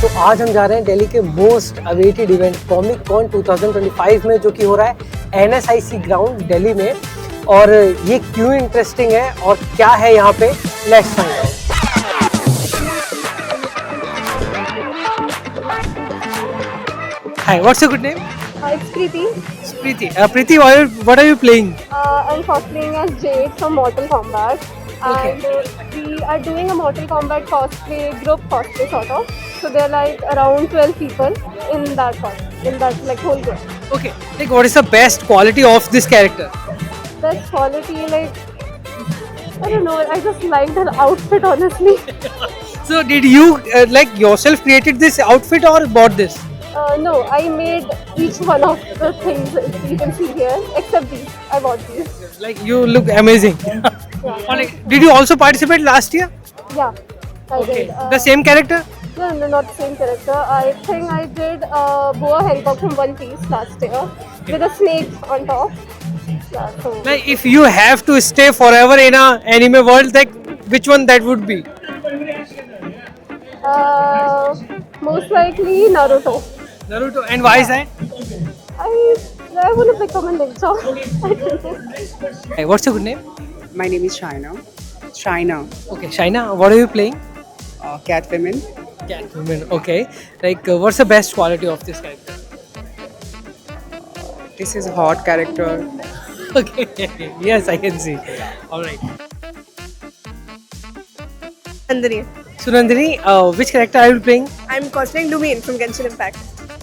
तो आज हम जा रहे हैं दिल्ली के most awaited event Comic Con 2025 में, जो कि हो रहा है NSIC ग्राउंड दिल्ली में। और ये क्यों इंटरेस्टिंग है और क्या है यहाँ पे, let's find out. Hi, what's your good name? It's Preeti. It's Preeti. Preeti, what are you playing? I'm cosplaying as Jade from Mortal Kombat. Okay. And we are doing a Mortal Kombat cosplay, group cosplay sort of. So there are like around 12 people in that like whole group. Okay. Like, what is the best quality of this character? Best quality, like, I don't know, I just like her outfit honestly. So, did you like yourself created this outfit or bought this? No, I made each one of the things you can see here, except these. I bought these. Like, you look amazing. Yeah. Or like, did you also participate last year? Yeah, I Okay. did. The same character? No, not the same character. I think I did Boa Hancock from One Piece last year with a snake on top. Yeah, so Like, if you have to stay forever in a anime world, like, which one that would be? most likely Naruto. Naruto. And why is that? I want to become a ninja. I don't know. Hey, what's your good name? My name is Shaina. Shaina, Okay, Shaina, what are you playing? cat women. Catwoman. Okay. Like, what's the best quality of this character? This is a hot character. Okay. Yes, I can see. All right. Nandini. So, Nandini, which character are you playing? I'm cosplaying Lumine from Genshin Impact.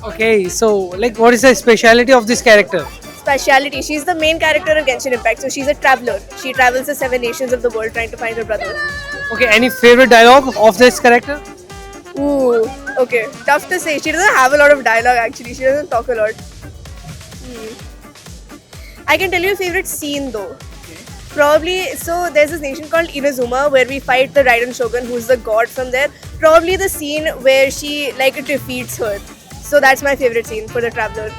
Okay. So, like, what is the speciality of this character? Speciality. She's the main character of Genshin Impact. So she's a traveler. She travels the 7 nations of the world trying to find her brother. Okay. Any favorite dialogue of this character? Ooh. Okay. Tough to say. She doesn't have a lot of dialogue actually. She doesn't talk a lot. I can tell you a favorite scene though. Probably, so there's this nation called Inazuma where we fight the Raiden Shogun, who's the god from there. Probably the scene where she like defeats her. So that's my favorite scene for the traveler.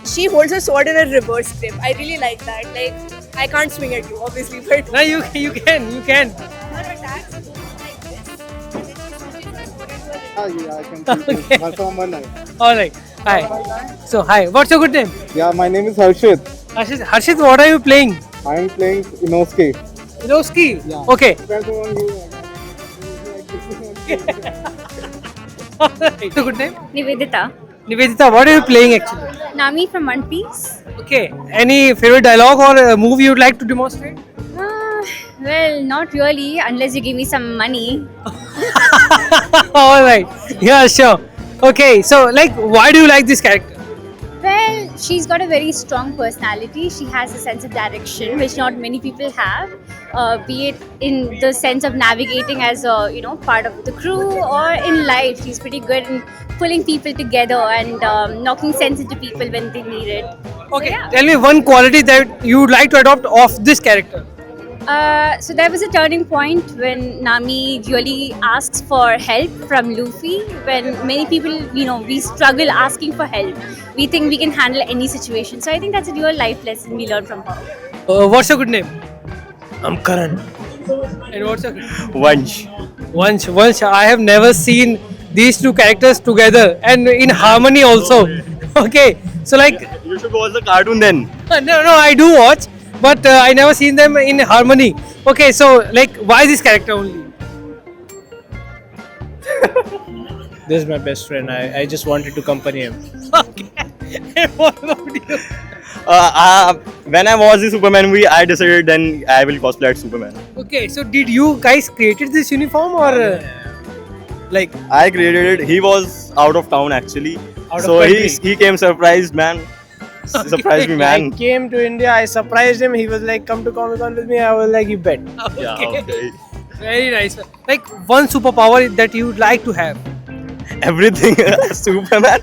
She holds her sword in a reverse grip. I really like that. Like, I can't swing at you, obviously, but No, you can. her attacks like this. Yeah, I can see Okay. it. From one eye. All right. Hi. So, hi. What's your good name? Yeah, my name is Harshit. Harshit, what are you playing? I am playing Inosuke. Inosuke. Yeah. Okay. Depends on you. What's your good name? Nivedita. Nivedita, what are you playing actually? Nami from One Piece. Okay. Any favorite dialogue or movie you'd like to demonstrate? Well, not really, unless you give me some money. All right. Yeah, sure. Okay. So, like, why do you like this character? Well, she's got a very strong personality. She has a sense of direction, which not many people have. Be it in the sense of navigating as a part of the crew, or in life, she's pretty good in pulling people together and knocking sense into people when they need it. Okay. So, yeah. Tell me one quality that you would like to adopt of this character. So there was a turning point when Nami really asks for help from Luffy. When many people, we struggle asking for help. We think we can handle any situation. So I think that's a real life lesson we learn from her. What's your good name? I'm Karan. And what's your good name? Vansh. Vansh. I have never seen these two characters together and in harmony also. Okay. So, like, You should watch the cartoon then. no, I do watch, but I never seen them in harmony. Okay, so, like, why this character only? This is my best friend. I just wanted to accompany him. Okay. And what about you? When I watched the Superman movie, I decided then I will cosplay as Superman. Okay, so did you guys created this uniform or like? I created it. He was out of town actually. Out of So country. he came surprised, man. Surprised me, man. I came to India, I surprised him. He was like, come to Comic Con with me. I was like, you bet. Yeah, okay. Very nice. Like, one superpower that you would like to have. Everything. Superman.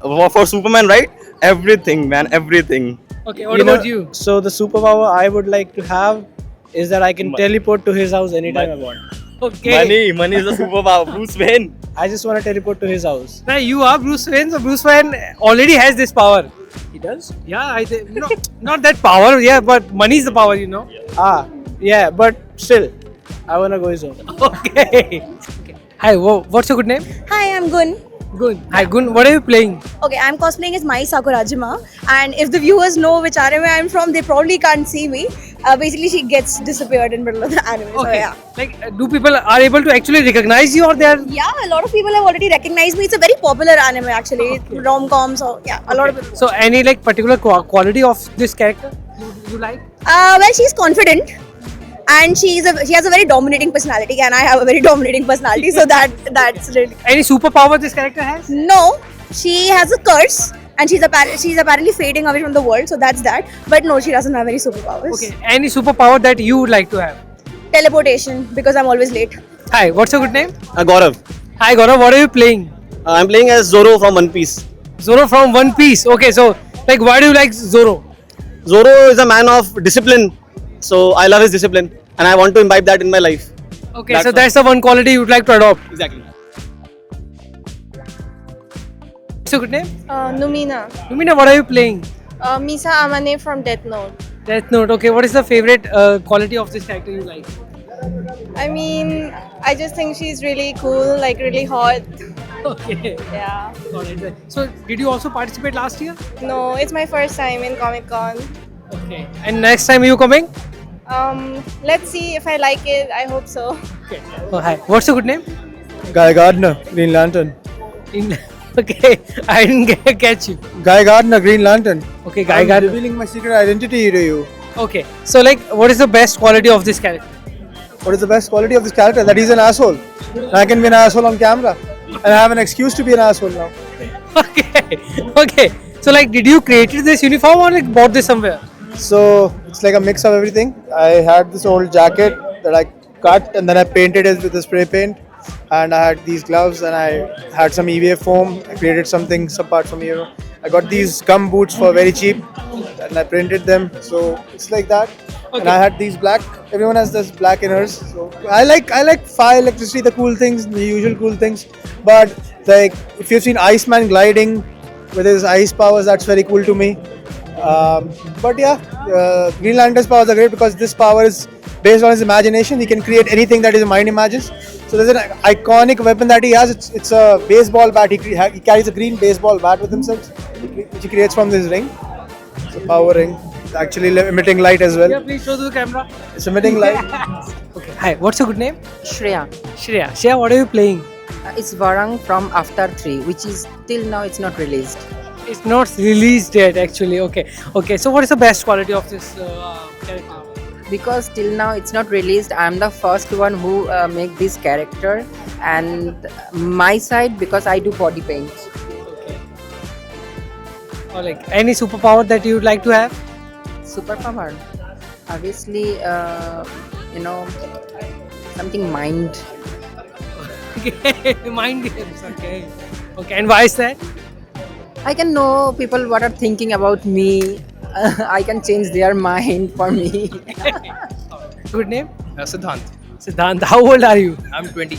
For Superman, right? Everything, man. Everything. Okay, what about you? So the superpower I would like to have is that I can teleport to his house anytime I want. Okay. Money is a superpower. Bruce Wayne. I just want to teleport to his house. Now you are Bruce Wayne, so Bruce Wayne already has this power. He does? Yeah, no, not that power, yeah, but money is the power, Yeah, but still, I want to go his own. Okay. Hi, what's your good name? Hi, I'm Gun. Gun. Hi, Gun. What are you playing? Okay, I'm cosplaying as Mai Sakurajima, and if the viewers know which anime I'm from, they probably can't see me. Basically, she gets disappeared in middle of the anime. So yeah. Like, do people are able to actually recognize you, or they are? Yeah, a lot of people have already recognized me. It's a very popular anime actually. Rom-com, so yeah, a lot of people. So, any like particular quality of this character you like? Well, she's confident, and she has a very dominating personality, and I have a very dominating personality, so that's really. Any superpower this character has? No, she has a curse, and she's apparently fading away from the world, so that's that. But no, she doesn't have any superpowers. Okay. Any superpower that you would like to have? Teleportation, because I'm always late. Hi, what's your good name? Gaurav. Hi, Gaurav. What are you playing? I'm playing as Zoro from One Piece. Zoro from One Piece. Okay, so like, why do you like Zoro? Zoro is a man of discipline, so I love his discipline, and I want to imbibe that in my life. Okay, That's so all. that's the one quality you'd like to adopt. Exactly. What's your good name? Numina. Lumina, what are you playing? Misa Amane from Death Note. Death Note. Okay, what is the favorite quality of this character you like? I mean, I just think she's really cool, like really hot. Okay. Yeah. Alright. So, did you also participate last year? No, it's my first time in Comic Con. Okay. And next time you coming? Let's see if I like it. I hope so. Okay. Oh, hi. What's your good name? Guy Gardner, Green Lantern. Okay. I didn't catch you. Guy Gardner, Green Lantern. Okay, Guy I'm Gardner. revealing my secret identity to you. Okay. So, like, what is the best quality of this character? What is the best quality of this character? That he's an asshole. I can be an asshole on camera. And I have an excuse to be an asshole now. Okay. Okay. So, like, did you create this uniform or like bought this somewhere? So it's like a mix of everything. I had this old jacket that I cut and then I painted it with a spray paint. And I had these gloves and I had some EVA foam. I created some things apart from here. I got these gum boots for very cheap and I printed them. So it's like that. And Okay. I had these black. Everyone has this black inners. So I like fire, electricity, the cool things, the usual cool things. But like if you've seen Iceman gliding with his ice powers, that's very cool to me. But yeah, Green Lantern's powers are great because this power is based on his imagination. He can create anything that his mind imagines. So there's an iconic weapon that he has. It's a baseball bat. He carries a green baseball bat with himself, which he creates from this ring. It's a power ring. It's actually emitting light as well. Yeah, please show to the camera. It's emitting light. Okay. Hi. What's your good name? Shreya. Shreya. Shreya, what are you playing? It's Varang from Avatar 3, which is till now it's not released. It's not released yet, actually. Okay. Okay. So, what is the best quality of this character? Because till now it's not released, I am the first one who make this character, and my side because I do body paint. Okay. Or like any superpower that you would like to have? Superpower, obviously, something mind. Okay. Mind games. Okay. Okay. And why is that? I can know people what are thinking about me. I can change their mind for me. Good name? Siddhant. Siddhant. How old are you? I'm 20.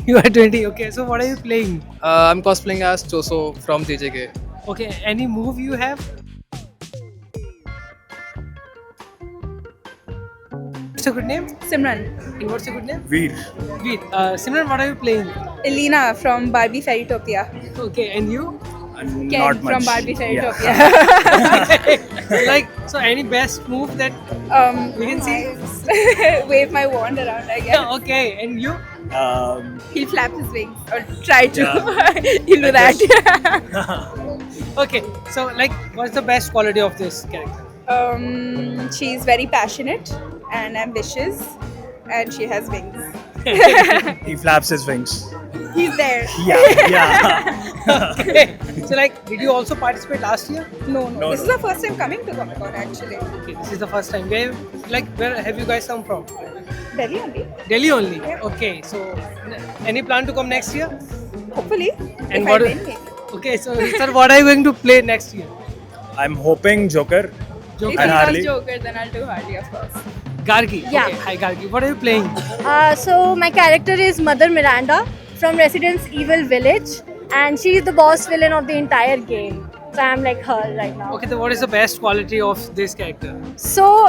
You are 20. Okay. So, what are you playing? I'm cosplaying as Choso from JJK. Okay. Any move you have? What's your good name? Simran. And what's your good name? Veer. Veer. Simran, what are you playing? Elena from Barbie Fairytopia. Okay. And you? Ken from Barbie Fairytopia. Like, so any best move that we can see? Wave my wand around, I guess. Yeah, okay. And you? He'll flap his wings or try to. He'll do that. Okay. So, like, what's the best quality of this character? She's very passionate and ambitious, and she has wings. He flaps his wings. He's there. Okay. So, like, did you also participate last year? No. This is the first time coming to Comic Con actually. Okay, this is the first time. Where have you guys come from? Delhi only. Delhi only. Yeah. Okay. So, any plan to come next year? Hopefully. And if what? I win, maybe. Okay. So, sir, what are you going to play next year? I'm hoping Joker. Joker. If And he Harley. does Joker, then I'll do Harley, of course. Gargi. Yeah. Okay. Hi, Gargi. What are you playing? So my character is Mother Miranda from Resident Evil Village, and she's the boss villain of the entire game. So I'm like her right now. Okay. So, what is the best quality of this character? So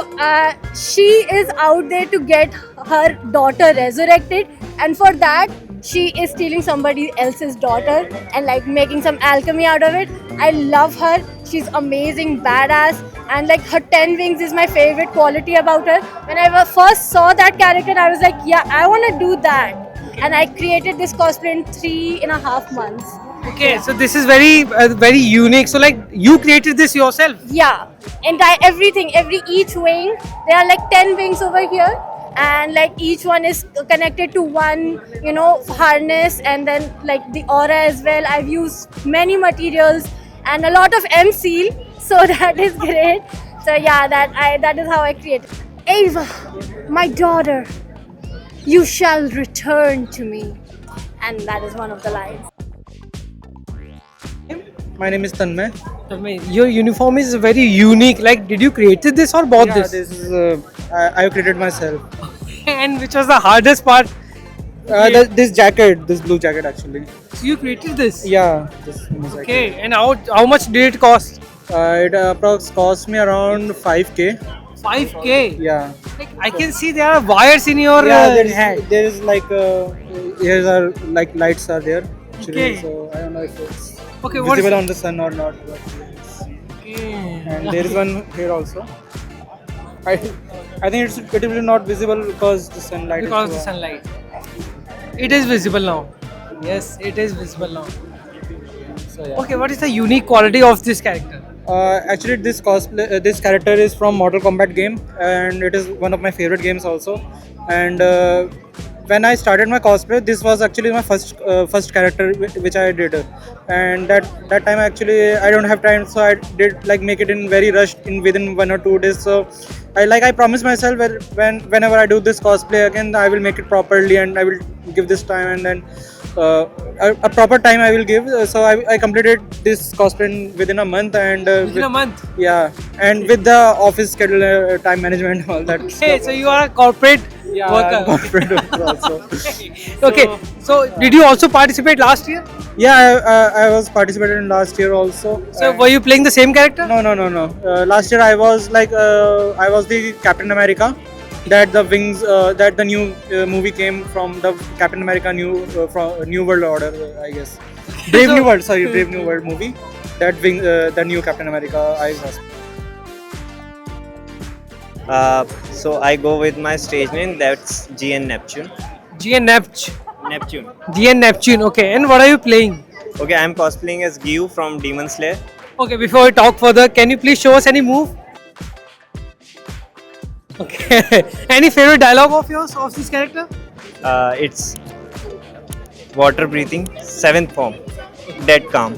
she is out there to get her daughter resurrected, and for that she is stealing somebody else's daughter and like making some alchemy out of it. I love her. She's amazing, badass, and like her 10 wings is my favorite quality about her. When I first saw that character, I was like, yeah, I want to do that. And I created this cosplay in 3.5 months. Okay, so this is very unique. So like you created this yourself? Yeah, everything, each wing. There are like 10 wings over here, and like each one is connected to one, harness, and then like the aura as well. I've used many materials and a lot of M seal, so that is great. So yeah, that is how I create. Ava, my daughter, you shall return to me, and that is one of the lines. My name is Tanmay. Your uniform is very unique. Like, did you created this or bought this? This is I created myself. And which was the hardest part? This jacket, this blue jacket actually. So you created this? Yeah. This motorcycle. Okay, and how much did it cost? It approx cost me around 5k. 5k. Yeah. Like, I can see there are wires in your head. There is like here's are like lights are there. Actually, Okay. so I don't know if it's Okay, what is visible on the sun or not. But yes. Okay. And there is one here also. I think it will not visible because the sunlight. Because of is the too sunlight. It is visible now. Yes, it is visible now. So, yeah. Okay, what is the unique quality of this character? Actually, this this character is from Mortal Kombat game, and it is one of my favorite games also. And when I started my cosplay, this was actually my first character which I did, and that time actually I don't have time, so I did like make it in very rushed in within 1 or 2 days. So I promised myself whenever I do this cosplay again, I will make it properly and I will give this time, and then a proper time I will give. So I completed this cosplay within a month, and Within a month. yeah, and with the office schedule, time management, all that. Okay, so you are a corporate worker. Corporate worker also. Okay, so did you also participate last year? Yeah, I was participated in last year also. So were you playing the same character? No. Last year I was like I was the Captain America. That the wings that the new movie came from the Captain America New World Order, I guess. Brave New World movie. That wing, the new Captain America I was. So I go with my stage name, that's GN Neptune. GN Neptune. Neptune. GN Neptune, okay. And what are you playing? Okay, I'm cosplaying as Gyu from Demon Slayer. Okay, before we talk further, can you please show us any move? Okay. Any favorite dialogue of yours of this character? It's water breathing, 7th form, dead calm.